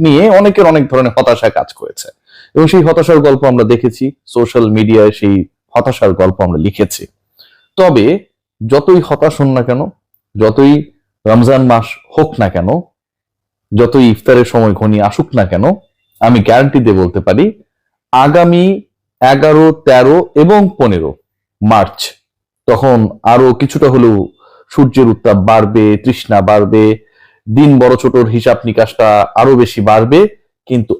নিয়ে অনেকের অনেক ধরনের হতাশা কাজ করেছে, এবং সেই হতাশার গল্প আমরা দেখেছি সোশ্যাল মিডিয়ায়, সেই হতাশার গল্প আমরা লিখেছি। তবে যতই হতাশ হন না কেন, যতই রমজান মাস হোক না কেন, যতই ইফতারের সময় ঘনিয়ে আসুক না কেন, আমি গ্যারান্টি দিয়ে বলতে পারি আগামী 11, 13 এবং 15 মার্চ তখন আরো কিছুটা হলেও সূর্যের উত্তাপ বাড়বে, তৃষ্ণা বাড়বে, দিন বড় ছোটর হিসাব নিকাশটা আরো বেশি বাড়বে। কিন্তু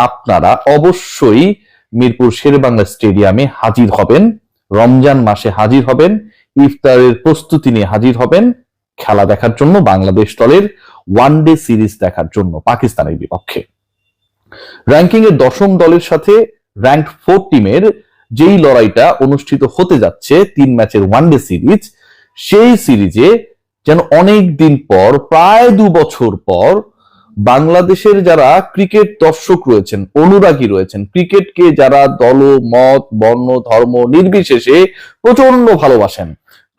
আপনারা অবশ্যই মিরপুর শেরেবাংলা স্টেডিয়ামে হাজির হবেন, রমজান মাসে হাজির হবেন, ইফতারের প্রস্তুতি নিয়ে হাজির হবেন, খেলা দেখার জন্য, বাংলাদেশ দলের ওয়ানডে সিরিজ দেখার জন্য পাকিস্তানের বিপক্ষে। র্যাঙ্কিং এর 10ম দলের সাথে র্যাঙ্ক 4 টিমের যেই লড়াইটা অনুষ্ঠিত হতে যাচ্ছে 3 ম্যাচের ওয়ানডে সিরিজ, সেই সিরিজে যেন অনেক দিন পর, প্রায় 2 বছর পর, বাংলাদেশের যারা ক্রিকেট দর্শক রয়েছেন, অনুরাগী রয়েছেন, ক্রিকেটকে যারা দল, মত, বর্ণ, ধর্ম নির্বিশেষে প্রচন্ড ভালোবাসেন,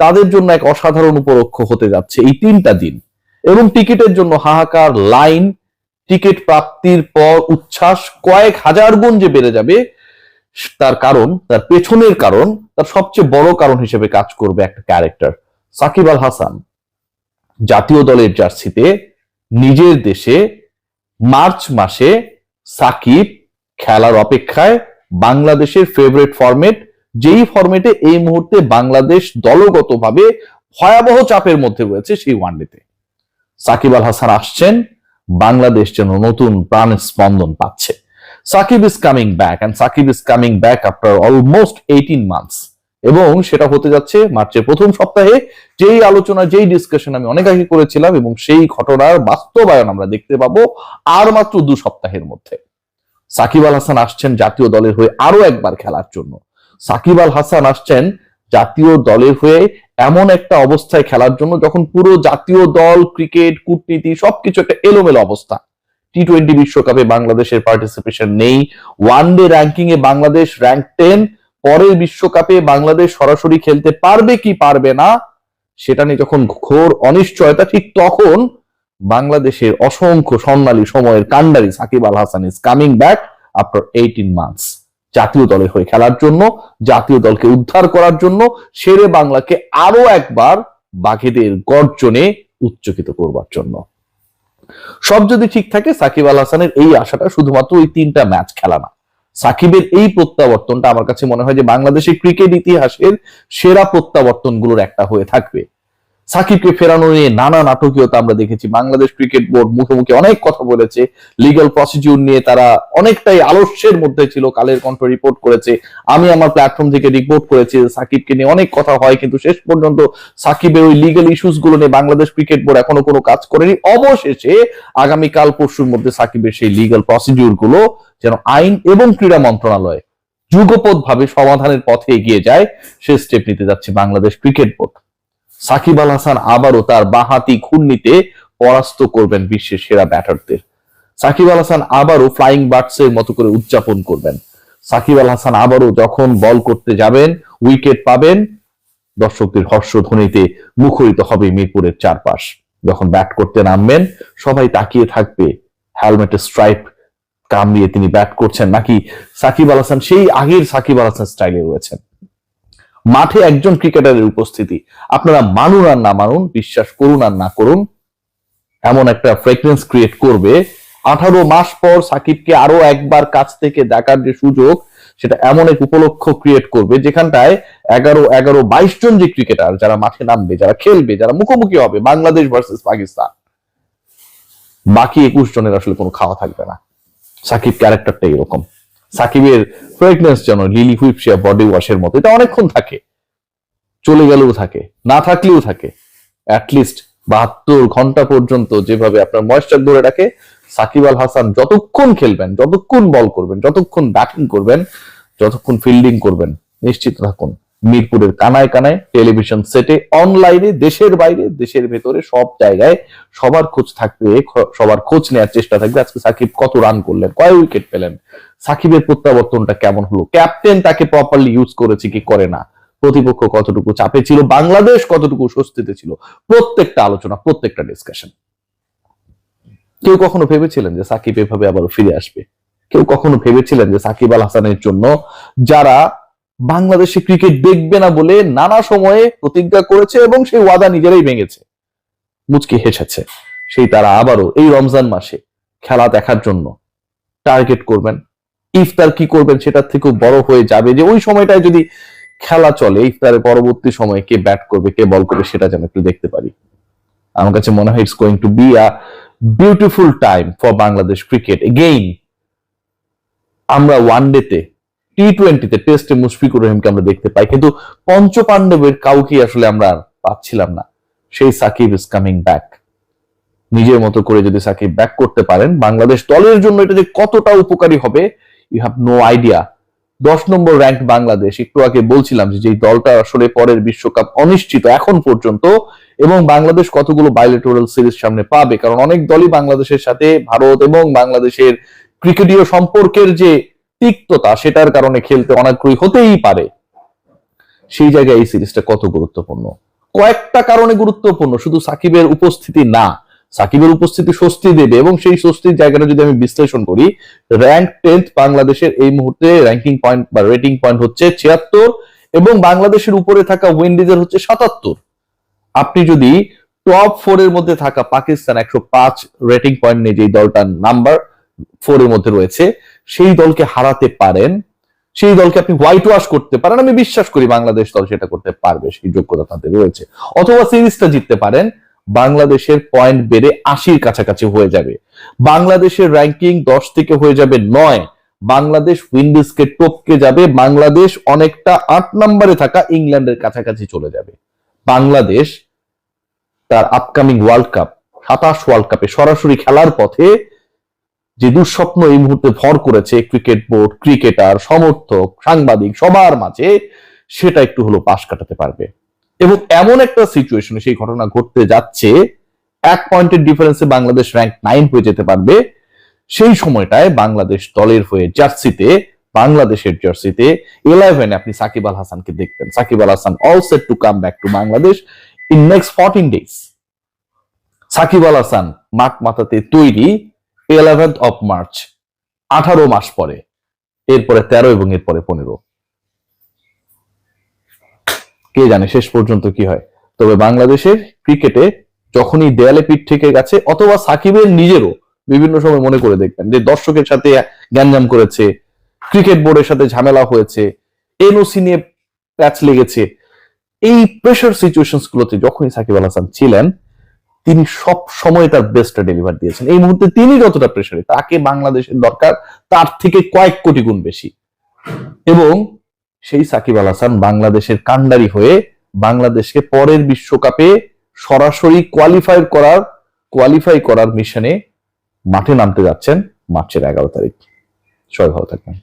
তাদের জন্য এক অসাধারণ উপলক্ষ হতে যাচ্ছে এই 3টা দিন। এবং টিকিটের জন্য হাহাকার, লাইন, টিকিট প্রাপ্তির পর উচ্ছ্বাস কয়েক হাজার গুণ যে বেড়ে যাবে, তার কারণ, তার পেছনের কারণ, তার সবচেয়ে বড় কারণ হিসেবে কাজ করবে একটা ক্যারেক্টার, সাকিব আল হাসান। জাতীয় দলের জার্সিতে নিজের দেশে মার্চ মাসে সাকিব খেলার অপেক্ষায়, বাংলাদেশের ফেভারিট ফরম্যাট, যেই ফরম্যাটে এই মুহূর্তে বাংলাদেশ দলগতভাবে ভয়াবহ চাপের মধ্যে রয়েছে, সেই ওয়ানডেতে সাকিব আল হাসান আসছেন। বাংলাদেশ যেন নতুন প্রাণ স্পন্দন পাচ্ছে। Shakib is coming back, and Shakib is coming back after almost 18 months, এবং সেটা হতে যাচ্ছে মার্চের প্রথম সপ্তাহে। যেই আলোচনা, যেই ডিসকাশন আমি অনেক আগে করেছিলাম, এবং সেই ঘটনার বাস্তবায়ন আমরা দেখতে পাবো আর মাত্র 2 সপ্তাহের মধ্যে। সাকিব আল হাসান আসছেন জাতীয় দলের হয়ে আরো একবার খেলার জন্য। সাকিব আল হাসান আসছেন জাতীয় দলের হয়ে এমন একটা অবস্থায় খেলার জন্য যখন পুরো জাতীয় দল, ক্রিকেট, কূটনীতি সবকিছু একটা এলোমেলো অবস্থা। টি-20 বিশ্বকাপে বাংলাদেশের পার্টিসিপেশন নেই, ওয়ানডে র্যাঙ্কিং এ বাংলাদেশ র্যাঙ্ক 10, পরের বিশ্বকাপে বাংলাদেশ সরাসরি খেলতে পারবে কি পারবে না সেটা নিয়ে যখন ঘোর অনিশ্চয়তা, ঠিক তখন বাংলাদেশের অসংখ্য স্বর্ণালী সময়ের কান্ডারি Shakib Al Hasan is coming back after 18 months, জাতীয় দলের হয়ে খেলার জন্য, জাতীয় দলকে উদ্ধার করার জন্য, শেরে বাংলাকে আরো একবার বাঘেদের গর্জনে উচ্চকিত করবার জন্য। সব যদি ঠিক থাকে, সাকিব আল হাসানের এই আশাটা শুধুমাত্র ওই 3টা ম্যাচ খেলা না, সাকিবের এই প্রত্যাবর্তনটা আমার কাছে মনে হয় যে বাংলাদেশের ক্রিকেট ইতিহাসের সেরা প্রত্যাবর্তনগুলোর একটা হয়ে থাকবে। সাকিবকে ফেরানো নিয়ে নানা নাটকীয়তা আমরা দেখেছি। বাংলাদেশ ক্রিকেট বোর্ড মুখে মুখে অনেক কথা বলেছে, লিগ্যাল প্রসিডিউর নিয়ে তারা অনেকটাই আলস্যের মধ্যে ছিল। কালের কণ্ঠ রিপোর্ট করেছে, আমি আমার প্ল্যাটফর্ম থেকে রিপোর্ট করেছি, সাকিবকে নিয়ে অনেক কথা হয়, কিন্তু শেষ পর্যন্ত সাকিবের ওই লিগ্যাল ইস্যুস গুলো নিয়ে বাংলাদেশ ক্রিকেট বোর্ড এখনো কোনো কাজ করেনি। অবশেষে আগামীকাল পরশুর মধ্যে সাকিবের সেই লিগ্যাল প্রসিডিউর গুলো যেন আইন এবং ক্রীড়া মন্ত্রণালয় যুগপৎ ভাবে সমাধানের পথে এগিয়ে যায়, সে স্টেপ নিতে যাচ্ছে বাংলাদেশ ক্রিকেট বোর্ড। সাকিব আল হাসান আবারও তার বাঁহাতি ঘূর্ণিতে পরাস্ত করবেন বিশ্বের সেরা ব্যাটারদের। সাকিব আল হাসান আবারও ফ্লাইং বার্ডস এর মতো করে উদযাপন করবেন। সাকিব আল হাসান আবারও যখন বল করতে যাবেন, উইকেট পাবেন, দর্শকদের হর্ষধ্বনিতে মুখরিত হবে মিরপুরের চারপাশ। যখন ব্যাট করতে নামবেন, সবাই তাকিয়ে থাকবে হেলমেটের স্ট্রাইপ কামড়িয়ে তিনি ব্যাট করছেন, নাকি সাকিব আল হাসান সেই আগের সাকিব আল হাসান স্টাইলে রয়েছেন। মাঠে একজন ক্রিকেটারের উপস্থিতি, আপনারা মানুন আর না মানুন, বিশ্বাস করুন আর না করুন, এমন একটা ফ্রেগরেন্স ক্রিয়েট করবে। 18 মাস পর সাকিবকে আরো একবার কাছ থেকে দেখার যে সুযোগ, সেটা এমন এক উপলক্ষ ক্রিয়েট করবে যেখানটায় 11-22 জন যে ক্রিকেটার যারা মাঠে নামবে, যারা খেলবে, যারা মুখোমুখি হবে বাংলাদেশ ভার্সেস পাকিস্তান, বাকি 21 জনের আসলে কোনো খাওয়া থাকবে না। সাকিব ক্যারেক্টারটা এরকম। সাকিবের ফ্রেগনেন্স যেন লিলি হুইপশিয়া বডি ওয়াশের মতো, এটা অনেকক্ষণ থাকে, চলে গেলেও থাকে, না থাকলেও থাকে, অ্যাটলিস্ট 72 ঘন্টা পর্যন্ত যেভাবে আপনার ময়েশ্চার ধরে রাখে, সাকিব আল হাসান যতক্ষণ খেলবেন, যতক্ষণ বল করবেন, যতক্ষণ ব্যাটিং করবেন, যতক্ষণ ফিল্ডিং করবেন, নিশ্চিত থাকুন মিরপুরের কানায় কানায়, টেলিভিশন সেটে, অনলাইনে, দেশের বাইরে, দেশের ভেতরে, সব জায়গায় সবার খোঁজ থাকবে, সবার খোঁজ নেওয়ার চেষ্টা থাকবে। আজকে সাকিব কত রান করলেন, কয় উইকেট পেলেন, সাকিবের প্রত্যাবর্তনটা কেমন হলো, ক্যাপ্টেন তাকে প্রপারলি ইউজ করেছে কি করে না, প্রতিপক্ষ কতটুকু চাপে ছিল, বাংলাদেশ কতটুকু স্বস্তিতে ছিল, প্রত্যেকটা আলোচনা, প্রত্যেকটা ডিসকাশন। কেউ কখনো ভেবেছিলেন যে সাকিব এভাবে আবার ফিরে আসবে? কেউ কখনো ভেবেছিলেন যে সাকিব আল হাসানের জন্য যারা বাংলাদেশে ক্রিকেট দেখবে না বলে নানা সময়ে প্রতিজ্ঞা করেছে এবং সেই ওয়াদা নিজেরাই ভেঙেছে, মুচকি হেসেছে, সেই তারা আবারও এই রমজান মাসে খেলা দেখার জন্য টার্গেট করবেন? ইফতার কি করবেন সেটার থেকেও বড় হয়ে যাবে যে ওই সময়টায় যদি খেলা চলে, ইফতারের পরবর্তী সময়ে কে ব্যাট করবে কে বল করবে সেটা যেন একটু দেখতে পারি। আমার কাছে মনে হয় it's going to be a beautiful time for Bangladesh cricket again. আমরা ওয়ানডেতে, টি-20-তে, টেস্টে মুশফিকুর রহিমকে আমরা দেখতে পাই, কিন্তু পঞ্চপাণ্ডবের কাউকে আসলে আমরা আর পাচ্ছিলাম না। সেই সাকিব ইজ কামিং ব্যাক। নিজের মতো করে যদি সাকিব ব্যাক করতে পারেন, বাংলাদেশ দলের জন্য এটা যে কতটা উপকারী হবে you have no idea. 10 number rank Bangladesh, একটু আগে বলছিলাম যে দলটা আসলে পরের বিশ্বকাপ অনিশ্চিত এখন পর্যন্ত, এবং বাংলাদেশ কতগুলো বাইলেটোরাল সিরিজ সামনে পাবে, কারণ অনেক দলই বাংলাদেশের সাথে ভারত এবং বাংলাদেশের ক্রিকেটীয় সম্পর্কের যে তিক্ততা সেটার কারণে খেলতে অনাগ্রহী হতেই পারে। সেই জায়গায় এই সিরিজটা কত গুরুত্বপূর্ণ, কয়েকটা কারণে গুরুত্বপূর্ণ, শুধু সাকিবের উপস্থিতি না। সাকিবের উপস্থিতি স্বস্তি দেবে, এবং সেই স্বস্তির জায়গাটা যদি আমি বিশ্লেষণ করি, র্যাঙ্ক 10th বাংলাদেশের এই মুহূর্তে র্যাঙ্কিং পয়েন্ট বা রেটিং পয়েন্ট হচ্ছে 76, এবং বাংলাদেশের উপরে থাকা উইন্ডিজের হচ্ছে 77। আপনি যদি টপ 4 এর মধ্যে থাকা পাকিস্তান 105 রেটিং পয়েন্ট নিয়ে যে দলটার নাম্বার 4 এর মধ্যে রয়েছে, সেই দলকে হারাতে পারেন, সেই দলকে আপনি হোয়াইট ওয়াশ করতে পারেন, আমি বিশ্বাস করি বাংলাদেশ দল সেটা করতে পারবে, সেই যোগ্যতা তাদের রয়েছে। অথবা সিরিজটা জিততে পারেন, বাংলাদেশের পয়েন্ট বেড়ে 80-র কাছাকাছি হয়ে যাবে, বাংলাদেশের র্যাঙ্কিং 10 থেকে হয়ে যাবে 9, বাংলাদেশ উইন্ডিজকে টপকে যাবে, বাংলাদেশ অনেকটা 8 নম্বরে থাকা ইংল্যান্ডের কাছাকাছি চলে যাবে। বাংলাদেশ তার আপকামিং ওয়ার্ল্ড কাপ 27 ওয়ার্ল্ড কাপে সরাসরি খেলার পথে যে দুঃস্বপ্ন এই মুহূর্তে ভর করেছে ক্রিকেট বোর্ড, ক্রিকেটার, সমর্থক, সাংবাদিক সবার মাঝে, সেটা একটু হলো পাশ কাটাতে পারবে। এবং এমন একটা সিচুয়েশনে সেই ঘটনা ঘটতে যাচ্ছে, 1 পয়েন্টের ডিফারেন্সে বাংলাদেশ র্যাঙ্ক 9 হয়ে যেতে পারবে। সেই সময়টায় বাংলাদেশ দলের হয়ে জার্সিতে, বাংলাদেশের জার্সিতে 11 আপনি সাকিব আল হাসানকে দেখবেন। Shakib Al Hasan all set to come back to Bangladesh in next 14 days. Shakib Al Hasan মাঠ মাথাতে তৈরি 11th of March, 18 মাস পরে, এরপরে 13 এবং এরপরে 15। কে জানে শেষ পর্যন্ত কি হয়। তবে বাংলাদেশের ক্রিকেটে যখনই দেয়ালে পিঠ থেকে গেছে, অথবা সাকিবের নিজেরও বিভিন্ন সময় মনে করে দেখবেন যে দর্শকের সাথে গ্যাঞ্জাম করেছে, ক্রিকেট বোর্ডের সাথে ঝামেলা হয়েছে, এনওসি নিয়ে প্যাচ লেগেছে, এই প্রেশার সিচুয়েশনস গুলোতে যখনই সাকিব আল হাসান ছিলেন, তিনি সব সময় তার বেস্টটা ডেলিভার দিয়েছেন। এই মুহূর্তে তিনি যতটা প্রেশারে, তাকে বাংলাদেশের দরকার তার থেকে কয়েক কোটি গুণ বেশি। এবং সেই সাকিব আল হাসান বাংলাদেশের কান্ডারি হয়ে বাংলাদেশকে পরের বিশ্বকাপে সরাসরি কোয়ালিফাই করার মিশনে মাঠে নামতে যাচ্ছেন মার্চের 11 তারিখ। সবাই ভালো থাকবেন।